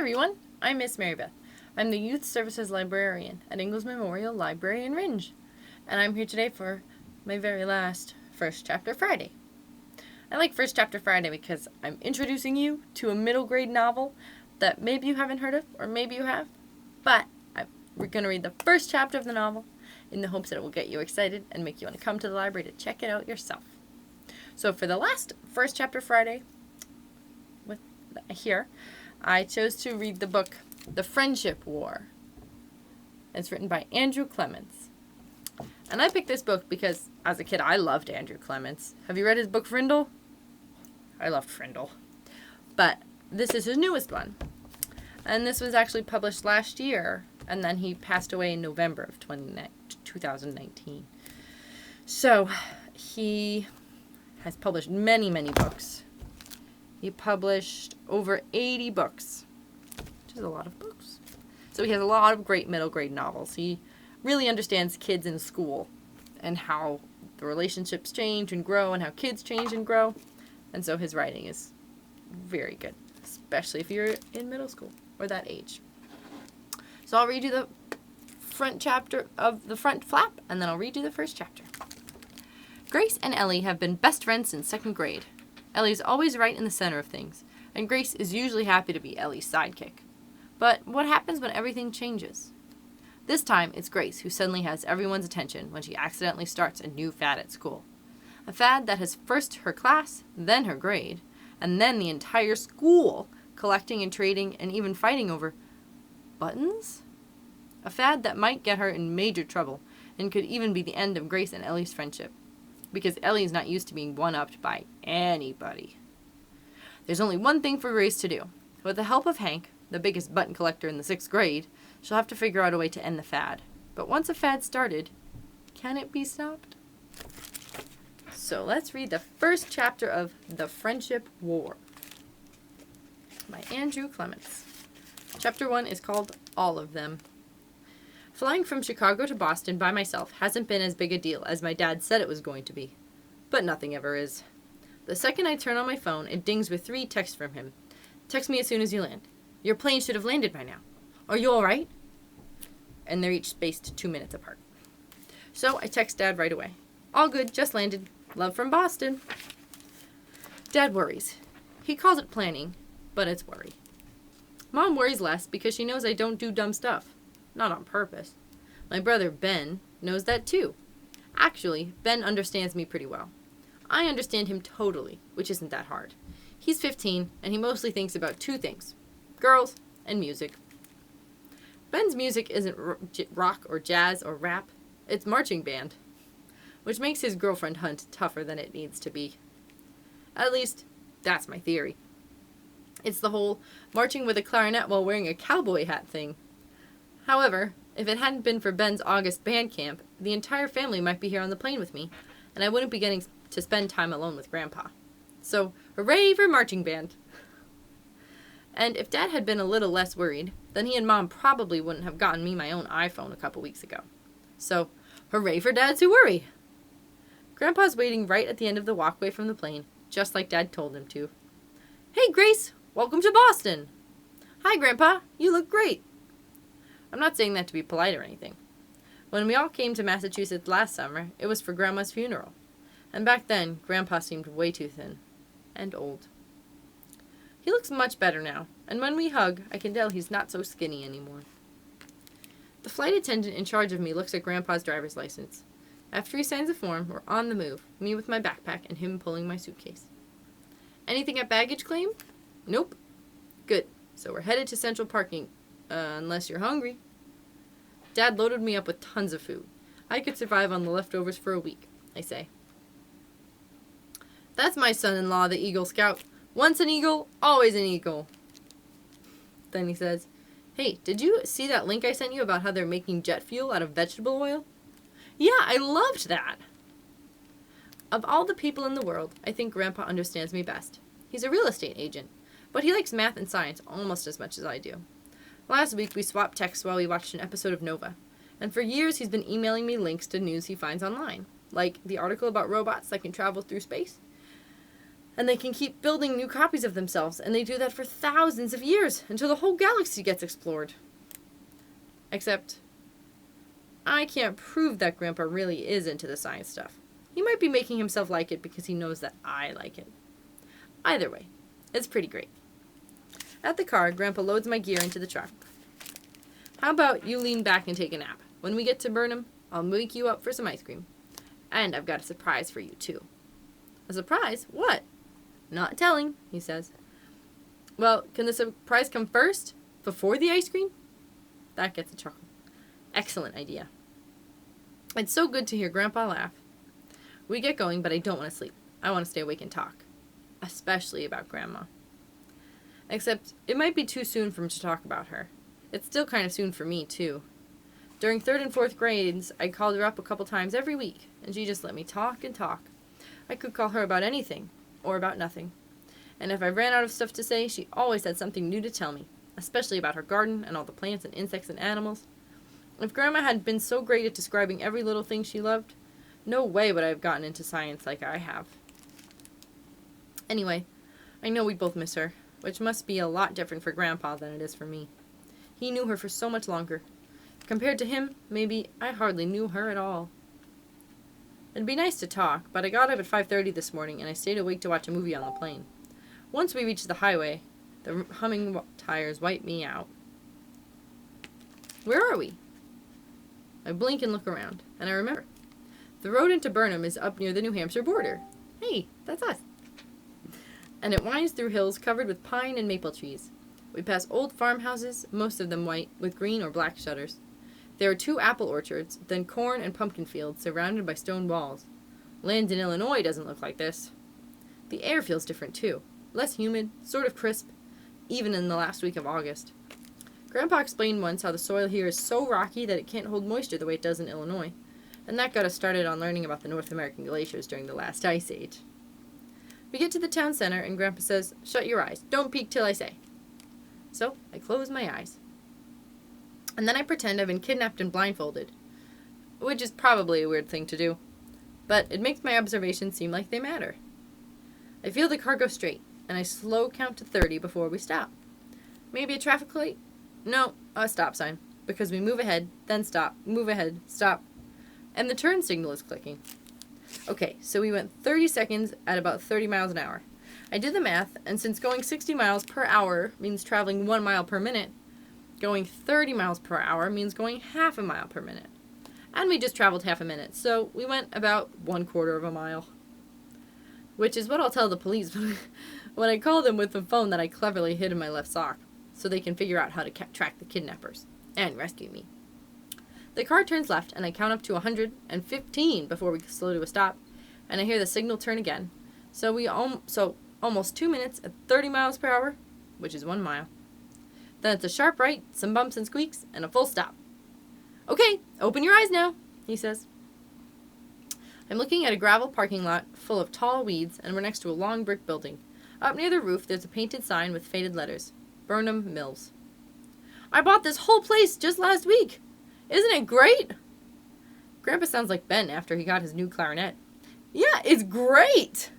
everyone, I'm Miss Mary Beth. I'm the Youth Services Librarian at Ingalls Memorial Library in Ringe, and I'm here today for my very last First Chapter Friday. I like First Chapter Friday because I'm introducing you to a middle grade novel that maybe you haven't heard of, or maybe you have, but we're going to read the first chapter of the novel in the hopes that it will get you excited and make you want to come to the library to check it out yourself. So for the last First Chapter Friday, I chose to read the book The Friendship War. It's written by Andrew Clements. And I picked this book because, as a kid, I loved Andrew Clements. Have you read his book, Frindle? I loved Frindle. But this is his newest one. And this was actually published last year, and then he passed away in November of 2019. So, he has published many, many books. He published over 80 books, which is a lot of books. So he has a lot of great middle grade novels. He really understands kids in school and how the relationships change and grow and how kids change and grow. And so his writing is very good, especially if you're in middle school or that age. So I'll read you the front chapter of the front flap, and then I'll read you the first chapter. Grace and Ellie have been best friends since second grade. Ellie's always right in the center of things, and Grace is usually happy to be Ellie's sidekick. But what happens when everything changes? This time, it's Grace who suddenly has everyone's attention when she accidentally starts a new fad at school. A fad that has first her class, then her grade, and then the entire school collecting and trading and even fighting over buttons? A fad that might get her in major trouble and could even be the end of Grace and Ellie's friendship, because Ellie's not used to being one-upped by anybody. There's only one thing for Grace to do. With the help of Hank, the biggest button collector in the 6th grade, she'll have to figure out a way to end the fad. But once a fad started, can it be stopped? So let's read the first chapter of The Friendship War by Andrew Clements. Chapter 1 is called All of Them. Flying from Chicago to Boston by myself hasn't been as big a deal as my dad said it was going to be. But nothing ever is. The second I turn on my phone, it dings with 3 texts from him. Text me as soon as you land. Your plane should have landed by now. Are you alright? And they're each spaced 2 minutes apart. So I text Dad right away. All good, just landed. Love from Boston. Dad worries. He calls it planning, but it's worry. Mom worries less because she knows I don't do dumb stuff. Not on purpose. My brother, Ben, knows that too. Actually, Ben understands me pretty well. I understand him totally, which isn't that hard. He's 15, and he mostly thinks about 2 things: girls and music. Ben's music isn't rock or jazz or rap. It's marching band, which makes his girlfriend hunt tougher than it needs to be. At least, that's my theory. It's the whole marching with a clarinet while wearing a cowboy hat thing. However, if it hadn't been for Ben's August band camp, the entire family might be here on the plane with me, and I wouldn't be getting to spend time alone with Grandpa. So, hooray for marching band! And if Dad had been a little less worried, then he and Mom probably wouldn't have gotten me my own iPhone a couple weeks ago. So, hooray for dads who worry! Grandpa's waiting right at the end of the walkway from the plane, just like Dad told him to. Hey, Grace! Welcome to Boston! Hi, Grandpa! You look great! I'm not saying that to be polite or anything. When we all came to Massachusetts last summer, it was for Grandma's funeral. And back then, Grandpa seemed way too thin. And old. He looks much better now, and when we hug, I can tell he's not so skinny anymore. The flight attendant in charge of me looks at Grandpa's driver's license. After he signs the form, we're on the move, me with my backpack and him pulling my suitcase. Anything at baggage claim? Nope. Good. So we're headed to Central Parking, unless you're hungry. Dad loaded me up with tons of food. I could survive on the leftovers for a week, I say. That's my son-in-law, the Eagle Scout. Once an eagle, always an eagle. Then he says, hey, did you see that link I sent you about how they're making jet fuel out of vegetable oil? Yeah, I loved that. Of all the people in the world, I think Grandpa understands me best. He's a real estate agent, but he likes math and science almost as much as I do. Last week, we swapped texts while we watched an episode of Nova, and for years he's been emailing me links to news he finds online, like the article about robots that can travel through space. And they can keep building new copies of themselves, and they do that for thousands of years, until the whole galaxy gets explored. Except, I can't prove that Grandpa really is into the science stuff. He might be making himself like it because he knows that I like it. Either way, it's pretty great. At the car, Grandpa loads my gear into the truck. How about you lean back and take a nap? When we get to Burnham, I'll wake you up for some ice cream. And I've got a surprise for you, too. A surprise? What? Not telling, he says. Well, can the surprise come first? Before the ice cream? That gets a chuckle. Excellent idea. It's so good to hear Grandpa laugh. We get going, but I don't want to sleep. I want to stay awake and talk. Especially about Grandma. Except, it might be too soon for him to talk about her. It's still kind of soon for me, too. During 3rd and 4th grades, I called her up a couple times every week, and she just let me talk and talk. I could call her about anything, or about nothing. And if I ran out of stuff to say, she always had something new to tell me, especially about her garden and all the plants and insects and animals. If Grandma had been so great at describing every little thing she loved, no way would I have gotten into science like I have. Anyway, I know we both miss her, which must be a lot different for Grandpa than it is for me. He knew her for so much longer. Compared to him, maybe I hardly knew her at all. It'd be nice to talk, but I got up at 5:30 this morning and I stayed awake to watch a movie on the plane. Once we reached the highway, the humming tires wiped me out. Where are we? I blink and look around, and I remember. The road into Burnham is up near the New Hampshire border. Hey, that's us. And it winds through hills covered with pine and maple trees. We pass old farmhouses, most of them white, with green or black shutters. There are 2 apple orchards, then corn and pumpkin fields surrounded by stone walls. Land in Illinois doesn't look like this. The air feels different, too. Less humid, sort of crisp, even in the last week of August. Grandpa explained once how the soil here is so rocky that it can't hold moisture the way it does in Illinois, and that got us started on learning about the North American glaciers during the last ice age. We get to the town center, and Grandpa says, "Shut your eyes. Don't peek till I say." So I close my eyes. And then I pretend I've been kidnapped and blindfolded, which is probably a weird thing to do, but it makes my observations seem like they matter. I feel the car go straight, and I slow count to 30 before we stop. Maybe a traffic light? No, a stop sign, because we move ahead, then stop, move ahead, stop, and the turn signal is clicking. Okay, so we went 30 seconds at about 30 miles an hour. I did the math, and since going 60 miles per hour means traveling 1 mile per minute, going 30 miles per hour means going half a mile per minute. And we just traveled half a minute, so we went about 1/4 of a mile. Which is what I'll tell the police when I call them with the phone that I cleverly hid in my left sock, so they can figure out how to track the kidnappers and rescue me. The car turns left, and I count up to 115 before we slow to a stop, and I hear the signal turn again. So almost 2 minutes at 30 miles per hour, which is 1 mile. Then it's a sharp right, some bumps and squeaks, and a full stop. "Okay, open your eyes now," he says. I'm looking at a gravel parking lot full of tall weeds, and we're next to a long brick building. Up near the roof, there's a painted sign with faded letters. Burnham Mills. "I bought this whole place just last week. Isn't it great?" Grandpa sounds like Ben after he got his new clarinet. "Yeah, it's great!"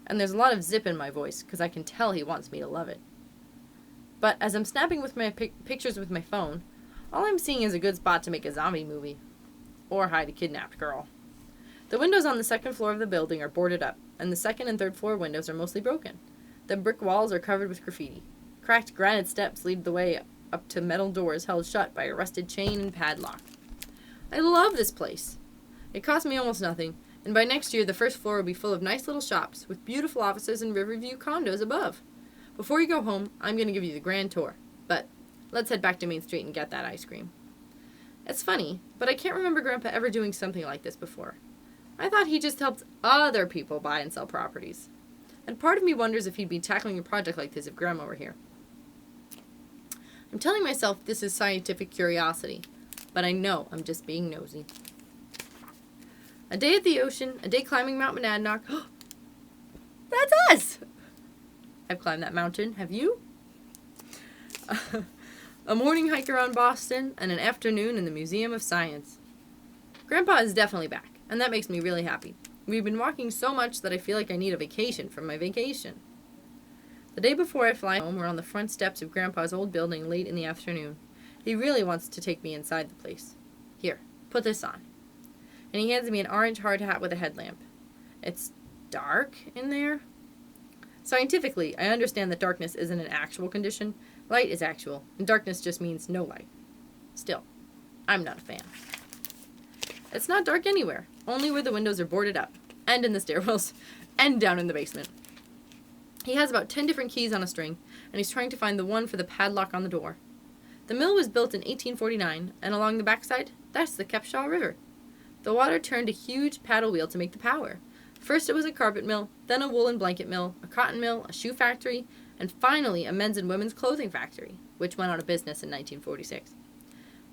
And there's a lot of zip in my voice, because I can tell he wants me to love it. But as I'm snapping with my pictures with my phone, all I'm seeing is a good spot to make a zombie movie. Or hide a kidnapped girl. The windows on the 2nd floor of the building are boarded up, and the 2nd and 3rd floor windows are mostly broken. The brick walls are covered with graffiti. Cracked granite steps lead the way up to metal doors held shut by a rusted chain and padlock. I love this place. It cost me almost nothing, and by next year the 1st floor will be full of nice little shops with beautiful offices and Riverview condos above. Before you go home, I'm going to give you the grand tour, but let's head back to Main Street and get that ice cream. It's funny, but I can't remember Grandpa ever doing something like this before. I thought he just helped other people buy and sell properties. And part of me wonders if he'd be tackling a project like this if Grandma were here. I'm telling myself this is scientific curiosity, but I know I'm just being nosy. A day at the ocean, a day climbing Mount Monadnock. That's us! I've climbed that mountain. Have you? A morning hike around Boston, and an afternoon in the Museum of Science. Grandpa is definitely back, and that makes me really happy. We've been walking so much that I feel like I need a vacation from my vacation. The day before I fly home, we're on the front steps of Grandpa's old building late in the afternoon. He really wants to take me inside the place. Here, put this on. And he hands me an orange hard hat with a headlamp. It's dark in there. Scientifically, I understand that darkness isn't an actual condition. Light is actual, and darkness just means no light. Still, I'm not a fan. It's not dark anywhere, only where the windows are boarded up, and in the stairwells, and down in the basement. He has about 10 different keys on a string, and he's trying to find the one for the padlock on the door. The mill was built in 1849, and along the backside, that's the Kepshaw River. The water turned a huge paddle wheel to make the power. First it was a carpet mill, then a wool and blanket mill, a cotton mill, a shoe factory, and finally a men's and women's clothing factory, which went out of business in 1946.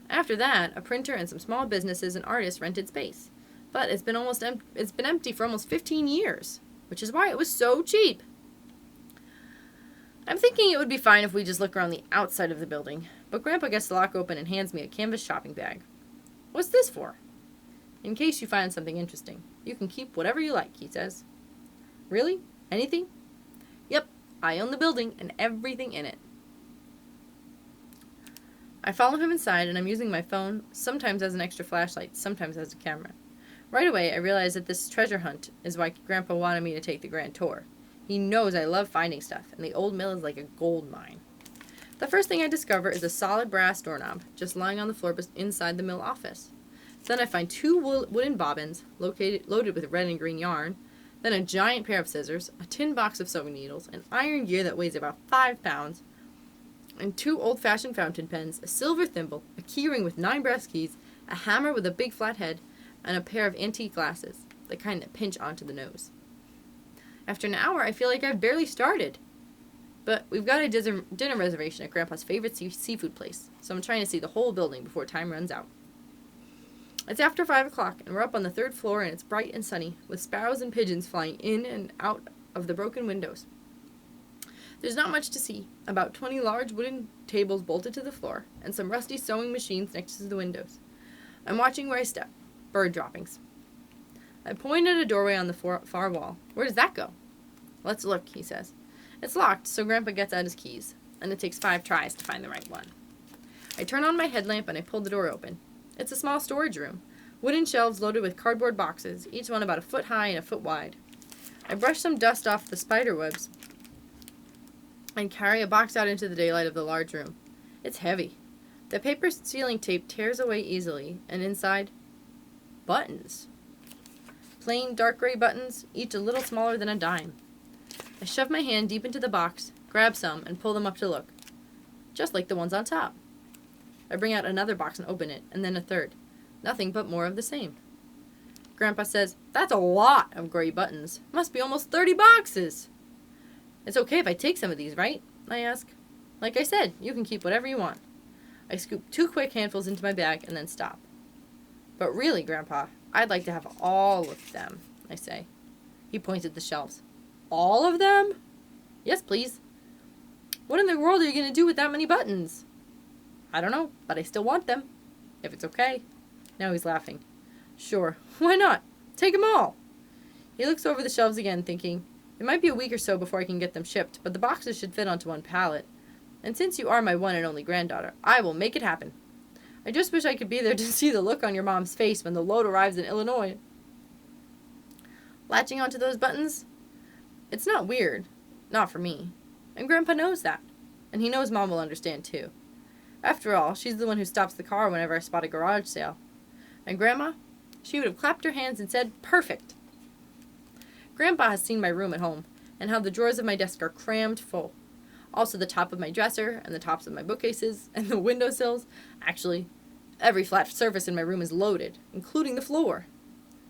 After that, a printer and some small businesses and artists rented space. But it's been empty for almost 15 years, which is why it was so cheap. I'm thinking it would be fine if we just look around the outside of the building, but Grandpa gets the lock open and hands me a canvas shopping bag. What's this for? In case you find something interesting. You can keep whatever you like, he says. Really? Anything? Yep, I own the building and everything in it. I follow him inside and I'm using my phone, sometimes as an extra flashlight, sometimes as a camera. Right away, I realize that this treasure hunt is why Grandpa wanted me to take the grand tour. He knows I love finding stuff, and the old mill is like a gold mine. The first thing I discover is a solid brass doorknob, just lying on the floor inside the mill office. Then I find two wooden bobbins, loaded with red and green yarn, then a giant pair of scissors, a tin box of sewing needles, an iron gear that weighs about 5 pounds, and 2 old-fashioned fountain pens, a silver thimble, a keyring with 9 brass keys, a hammer with a big flat head, and a pair of antique glasses, the kind that pinch onto the nose. After an hour, I feel like I've barely started. But we've got a dinner reservation at Grandpa's favorite seafood place, so I'm trying to see the whole building before time runs out. It's after 5 o'clock, and we're up on the 3rd floor, and it's bright and sunny, with sparrows and pigeons flying in and out of the broken windows. There's not much to see. About 20 large wooden tables bolted to the floor, and some rusty sewing machines next to the windows. I'm watching where I step. Bird droppings. I point at a doorway on the far wall. Where does that go? Let's look, he says. It's locked, so Grandpa gets out his keys, and it takes 5 tries to find the right one. I turn on my headlamp and I pull the door open. It's a small storage room. Wooden shelves loaded with cardboard boxes, each one about a foot high and a foot wide. I brush some dust off the spider webs and carry a box out into the daylight of the large room. It's heavy. The paper sealing tape tears away easily, and inside, buttons. Plain dark gray buttons, each a little smaller than a dime. I shove my hand deep into the box, grab some, and pull them up to look. Just like the ones on top. I bring out another box and open it, and then a third. Nothing but more of the same. Grandpa says, "That's a lot of gray buttons. Must be almost 30 boxes." "It's okay if I take some of these, right?" I ask. "Like I said, you can keep whatever you want." I scoop 2 quick handfuls into my bag and then stop. "But really, Grandpa, I'd like to have all of them," I say. He points at the shelves. "All of them?" "Yes, please." "What in the world are you going to do with that many buttons?" "I don't know, but I still want them. If it's okay." Now he's laughing. "Sure, why not? Take them all." He looks over the shelves again, thinking, it might be a week or so before I can get them shipped, but the boxes should fit onto one pallet. And since you are my one and only granddaughter, I will make it happen. I just wish I could be there to see the look on your mom's face when the load arrives in Illinois. Latching onto those buttons? It's not weird. Not for me. And Grandpa knows that. And he knows Mom will understand too. After all, she's the one who stops the car whenever I spot a garage sale. And Grandma? She would have clapped her hands and said, "Perfect." Grandpa has seen my room at home, and how the drawers of my desk are crammed full. Also the top of my dresser, and the tops of my bookcases, and the windowsills. Actually, every flat surface in my room is loaded, including the floor.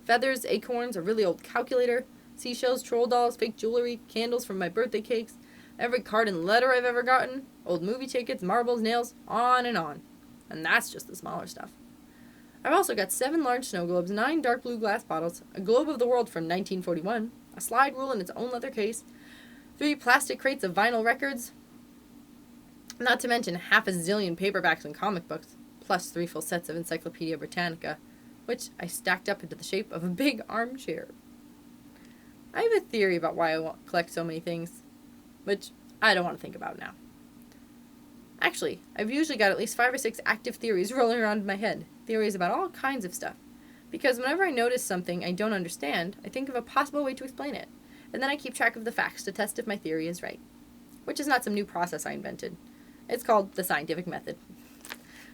Feathers, acorns, a really old calculator, seashells, troll dolls, fake jewelry, candles from my birthday cakes, every card and letter I've ever gotten, old movie tickets, marbles, nails, on. And that's just the smaller stuff. I've also got 7 large snow globes, 9 dark blue glass bottles, a globe of the world from 1941, a slide rule in its own leather case, 3 plastic crates of vinyl records, not to mention half a zillion paperbacks and comic books, plus 3 full sets of Encyclopedia Britannica, which I stacked up into the shape of a big armchair. I have a theory about why I collect so many things, which I don't want to think about now. Actually, I've usually got at least 5 or 6 active theories rolling around in my head. Theories about all kinds of stuff. Because whenever I notice something I don't understand, I think of a possible way to explain it. And then I keep track of the facts to test if my theory is right. Which is not some new process I invented. It's called the scientific method.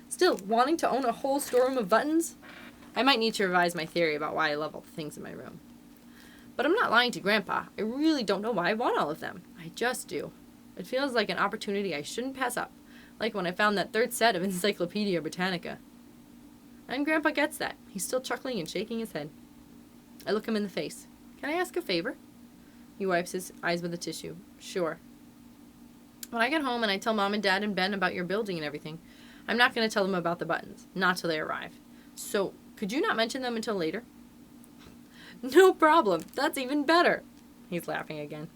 Still, wanting to own a whole storeroom of buttons? I might need to revise my theory about why I love all the things in my room. But I'm not lying to Grandpa. I really don't know why I want all of them. I just do. It feels like an opportunity I shouldn't pass up. Like when I found that 3rd set of Encyclopedia Britannica. And Grandpa gets that. He's still chuckling and shaking his head. I look him in the face. Can I ask a favor? He wipes his eyes with a tissue. Sure. When I get home and I tell Mom and Dad and Ben about your building and everything, I'm not going to tell them about the buttons. Not till they arrive. So, could you not mention them until later? No problem. That's even better. He's laughing again.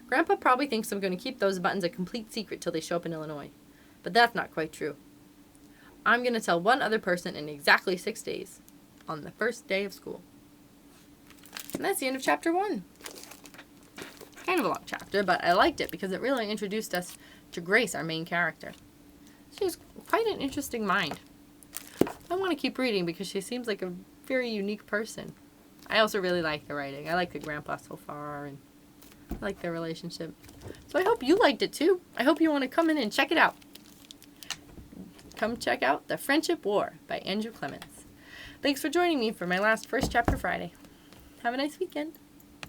Grandpa probably thinks I'm going to keep those buttons a complete secret till they show up in Illinois. But that's not quite true. I'm going to tell one other person in exactly 6 days. On the first day of school. And that's the end of chapter 1. Kind of a long chapter, but I liked it because it really introduced us to Grace, our main character. She has quite an interesting mind. I want to keep reading because she seems like a very unique person. I also really like the writing. I like the grandpa so far, and I like their relationship. So I hope you liked it too. I hope you want to come in and check it out. Come check out The Friendship War by Andrew Clements. Thanks for joining me for my last First Chapter Friday. Have a nice weekend.